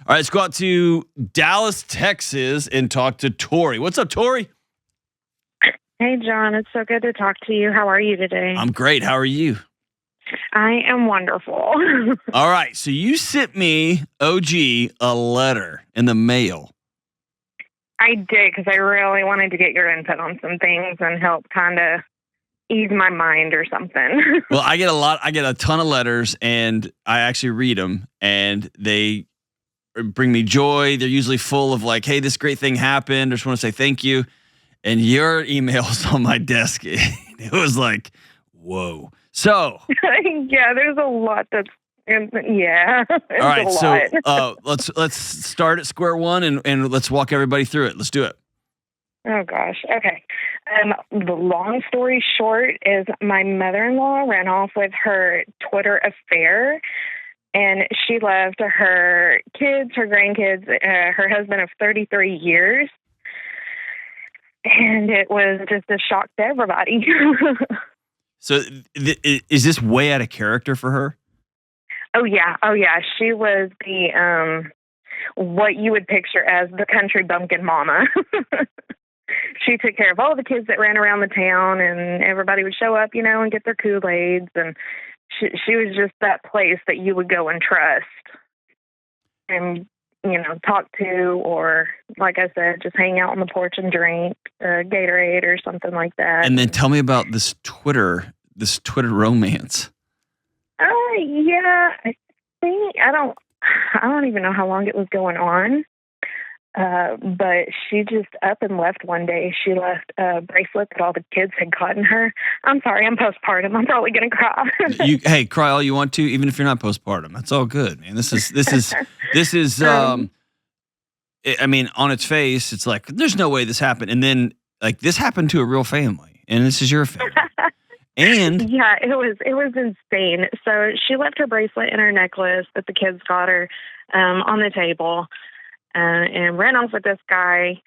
All right, let's go out to Dallas, Texas, and talk to Tori. What's up, Tori? Hey, John. It's so good to talk to you. How are you today? I'm great. How are you? I am wonderful. All right, so you sent me, OG, a letter in the mail. I did because I really wanted to get your input on some things and help kind of ease my mind or something. Well, I get a ton of letters, and I actually read them, and they bring me joy. They're usually full of like, hey, this great thing happened. I just want to say thank you. And your email's on my desk. It was like, whoa. So yeah, there's a lot that's yeah. All right, so let's start at square one and let's walk everybody through it. Let's do it. Oh gosh. Okay. The long story short is my mother-in-law ran off with her Twitter affair, and she left her kids, her grandkids, her husband of 33 years. And it was just a shock to everybody. So is this way out of character for her? Oh yeah. She was the what you would picture as the country bumpkin mama. She took care of all the kids that ran around the town, and everybody would show up, and get their Kool-Aids. And she was just that place that you would go and trust and, talk to, or like I said, just hang out on the porch and drink Gatorade or something like that. And then tell me about this Twitter romance. Yeah, I think I don't even know how long it was going on. But she just up and left one day. She left a bracelet that all the kids had gotten her. I'm sorry, I'm postpartum. I'm probably gonna cry. Hey, cry all you want to, even if you're not postpartum. That's all good, man. This is. I mean, on its face, it's like there's no way this happened, and then like this happened to a real family, and this is your family. And yeah, it was insane. So she left her bracelet and her necklace that the kids got her on the table. And ran off with this guy.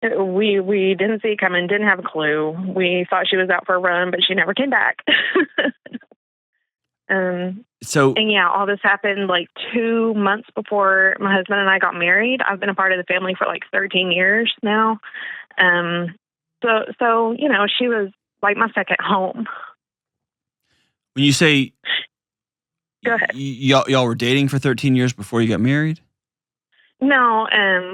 We didn't see it coming, didn't have a clue. We thought she was out for a run, but she never came back. And yeah, all this happened like 2 months before my husband and I got married. I've been a part of the family for like 13 years now. So she was like my second home. When you say, go ahead. Y'all were dating for 13 years before you got married? No,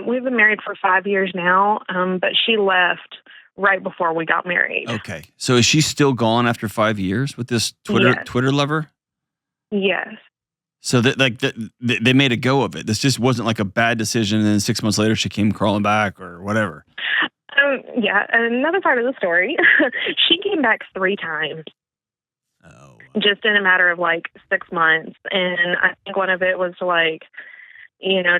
we've been married for 5 years now, but she left right before we got married. Okay. So is she still gone after 5 years with this Twitter lover? Yes. So they made a go of it. This just wasn't like a bad decision, and then 6 months later she came crawling back or whatever. Yeah. Another part of the story, she came back 3 times. Oh. Just in a matter of like 6 months. And I think one of it was like,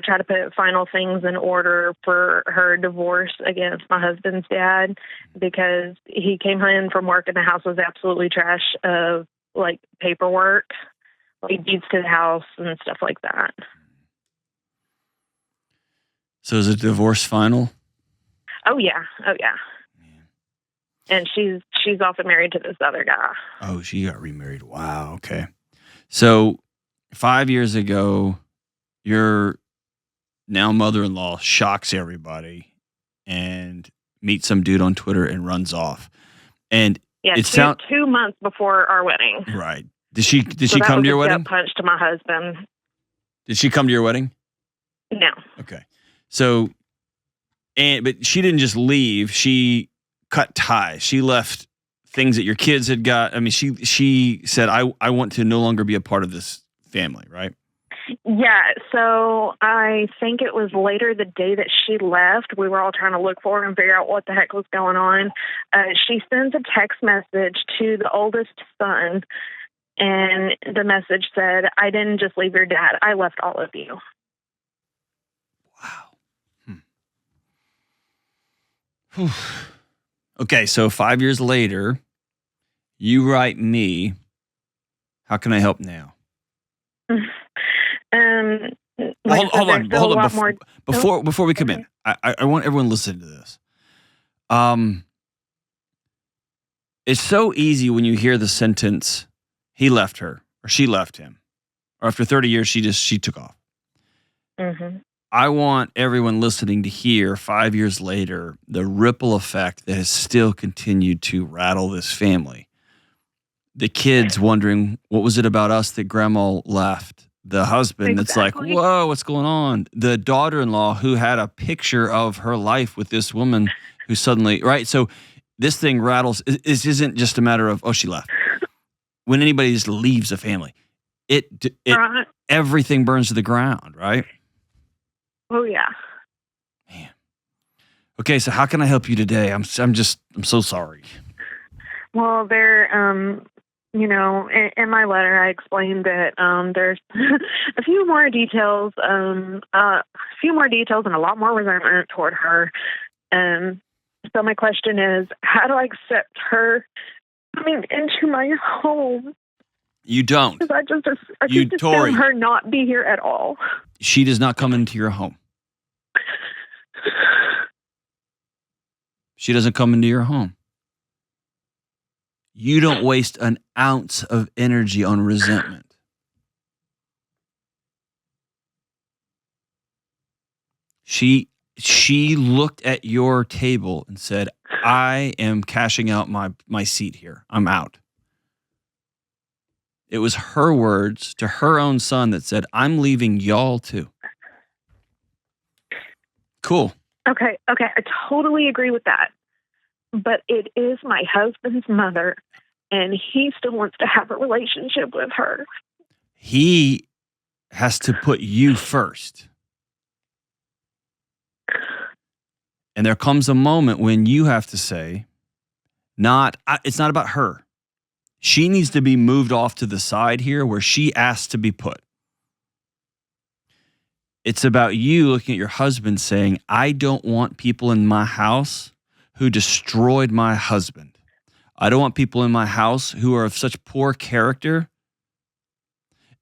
try to put final things in order for her divorce against my husband's dad, because he came in from work and the house was absolutely trash of like paperwork, like deeds to the house and stuff like that. So is the divorce final? Oh yeah. And she's also married to this other guy. Oh, she got remarried. Wow. Okay. So 5 years ago, your now mother-in-law shocks everybody and meets some dude on Twitter and runs off. And yeah, 2 months before our wedding. Right. Did she come to your wedding? That punch to my husband. Did she come to your wedding? No. Okay. So, but she didn't just leave. She cut ties. She left things that your kids had got. I mean, she said, I want to no longer be a part of this family, right? Yeah, so I think it was later the day that she left. We were all trying to look for her and figure out what the heck was going on. She sends a text message to the oldest son, and the message said, "I didn't just leave your dad. I left all of you." Wow. Okay, so 5 years later, you write me, how can I help now? Hold on. Before we come in, I want everyone listening to this. It's so easy when you hear the sentence, he left her or she left him, or after 30 years she took off. Mhm. I want everyone listening to hear 5 years later the ripple effect that has still continued to rattle this family. The kids wondering, what was it about us that grandma left? The husband that's like, Exactly. whoa, what's going on? The daughter in law who had a picture of her life with this woman who suddenly, right? So this thing rattles. This isn't just a matter of, oh, she left. When anybody just leaves a family, it Right. everything burns to the ground, right? Oh yeah. Man. Okay, so how can I help you today? I'm so sorry. Well, in my letter, I explained that there's a few more details, and a lot more resentment toward her. Um, so my question is, how do I accept her coming into my home? You don't. Because I You, just Tori, assume her not be here at all. she does not come into your home. She doesn't come into your home. You don't waste an ounce of energy on resentment. She looked at your table and said, I am cashing out my seat here. I'm out. It was her words to her own son that said, I'm leaving y'all too. Cool. Okay, I totally agree with that. But it is my husband's mother, and he still wants to have a relationship with her. He has to put you first. And there comes a moment when you have to say, it's not about her. She needs to be moved off to the side here where she asked to be put. It's about you looking at your husband saying, I don't want people in my house who destroyed my husband. I don't want people in my house who are of such poor character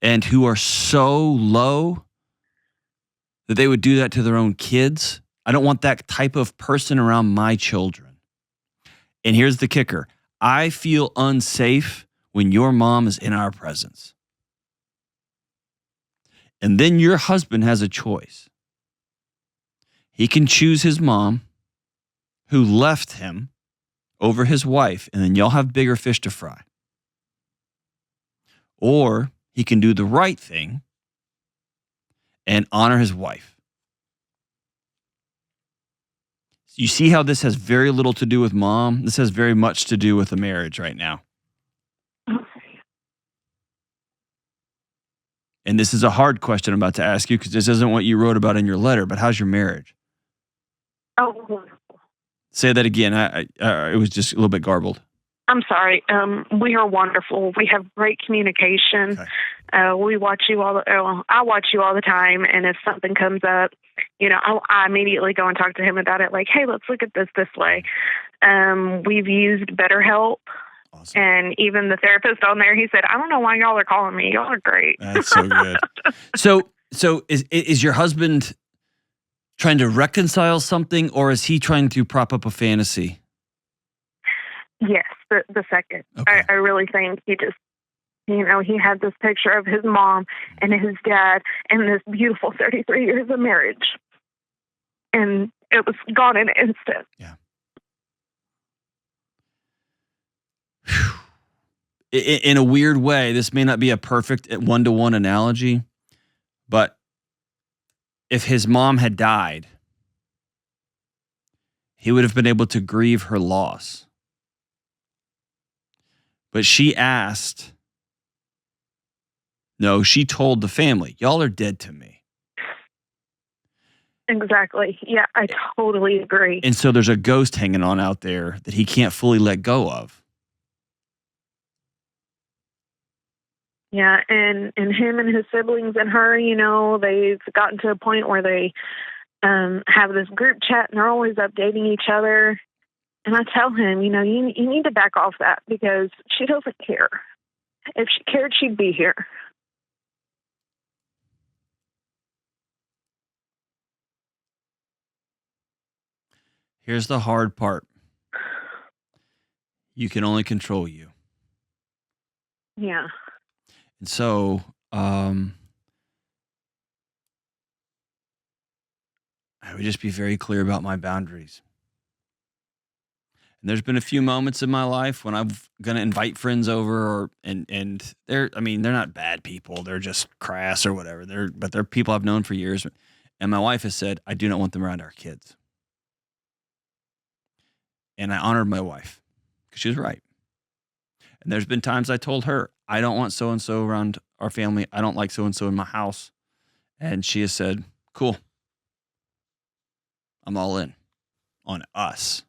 and who are so low that they would do that to their own kids. I don't want that type of person around my children. And here's the kicker. I feel unsafe when your mom is in our presence. And then your husband has a choice. He can choose his mom, who left him, over his wife, and then y'all have bigger fish to fry. Or he can do the right thing and honor his wife. You see how this has very little to do with mom? This has very much to do with a marriage right now. And this is a hard question I'm about to ask you because this isn't what you wrote about in your letter, but how's your marriage? Oh, wonderful. Say that again. It was just a little bit garbled. I'm sorry. We are wonderful. We have great communication. Okay. We watch you I watch you all the time, and if something comes up, I immediately go and talk to him about it. Like, hey, let's look at this way. We've used BetterHelp. Awesome. And even the therapist on there, he said, I don't know why y'all are calling me. Y'all are great. That's so good. So is your husband trying to reconcile something, or is he trying to prop up a fantasy? Yes, the second. Okay. I really think he just, he had this picture of his mom and his dad and this beautiful 33 years of marriage. And it was gone in an instant. Yeah. In a weird way, this may not be a perfect one-to-one analogy, but if his mom had died, he would have been able to grieve her loss. But she told the family, y'all are dead to me. Exactly. Yeah, I totally agree. And so there's a ghost hanging on out there that he can't fully let go of. Yeah, and him and his siblings and her, they've gotten to a point where they have this group chat and they're always updating each other. And I tell him, you need to back off that because she doesn't care. If she cared, she'd be here. Here's the hard part. You can only control you. Yeah. And so I would just be very clear about my boundaries. And there's been a few moments in my life when I'm gonna invite friends over, and they're not bad people. They're just crass or whatever. They're people I've known for years. And my wife has said, I do not want them around our kids. And I honored my wife because she was right. And there's been times I told her, I don't want so and so around our family. I don't like so and so in my house. And she has said, cool. I'm all in on us.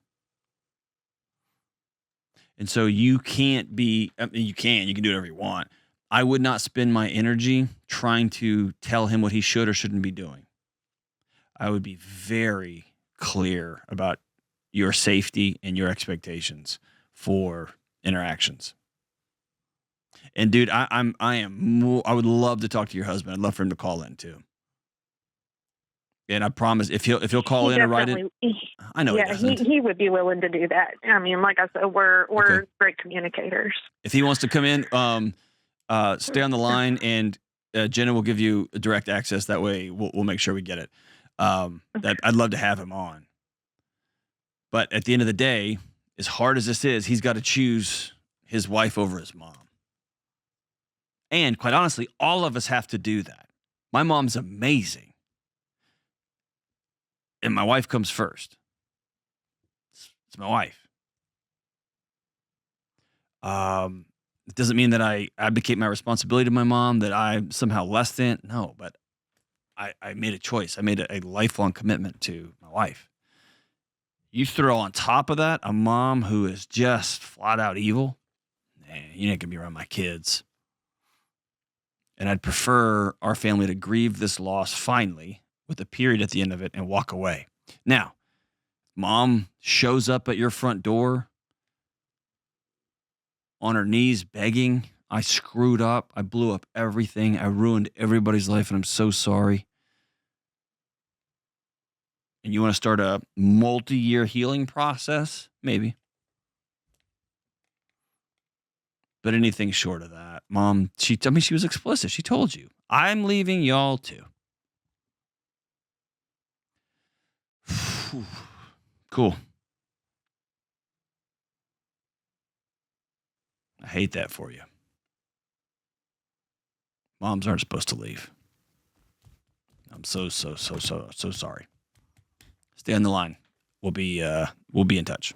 And so you can't be, I mean, you can do whatever you want. I would not spend my energy trying to tell him what he should or shouldn't be doing. I would be very clear about your safety and your expectations for interactions. And dude, I would love to talk to your husband. I'd love for him to call in too. And I promise if he'll call in or write it, I know yeah, he would be willing to do that. I mean, like I said, we're okay. Great communicators. If he wants to come in, stay on the line, and Jenna will give you direct access. That way, we'll make sure we get it. That I'd love to have him on. But at the end of the day, as hard as this is, he's got to choose his wife over his mom. And quite honestly, all of us have to do that. My mom's amazing. And my wife comes first. It's my wife. It doesn't mean that I abdicate my responsibility to my mom, that I'm somehow less than. No, but I made a choice. I made a lifelong commitment to my wife. You throw on top of that a mom who is just flat out evil, you ain't gonna be around my kids. And I'd prefer our family to grieve this loss finally, with a period at the end of it, and walk away. Now, mom shows up at your front door on her knees begging, I screwed up. I blew up everything. I ruined everybody's life, and I'm so sorry. And you want to start a multi-year healing process? Maybe. But anything short of that, mom, she was explicit. She told you, I'm leaving y'all too. Cool. I hate that for you. Moms aren't supposed to leave. I'm so sorry. Stay on the line. We'll be in touch.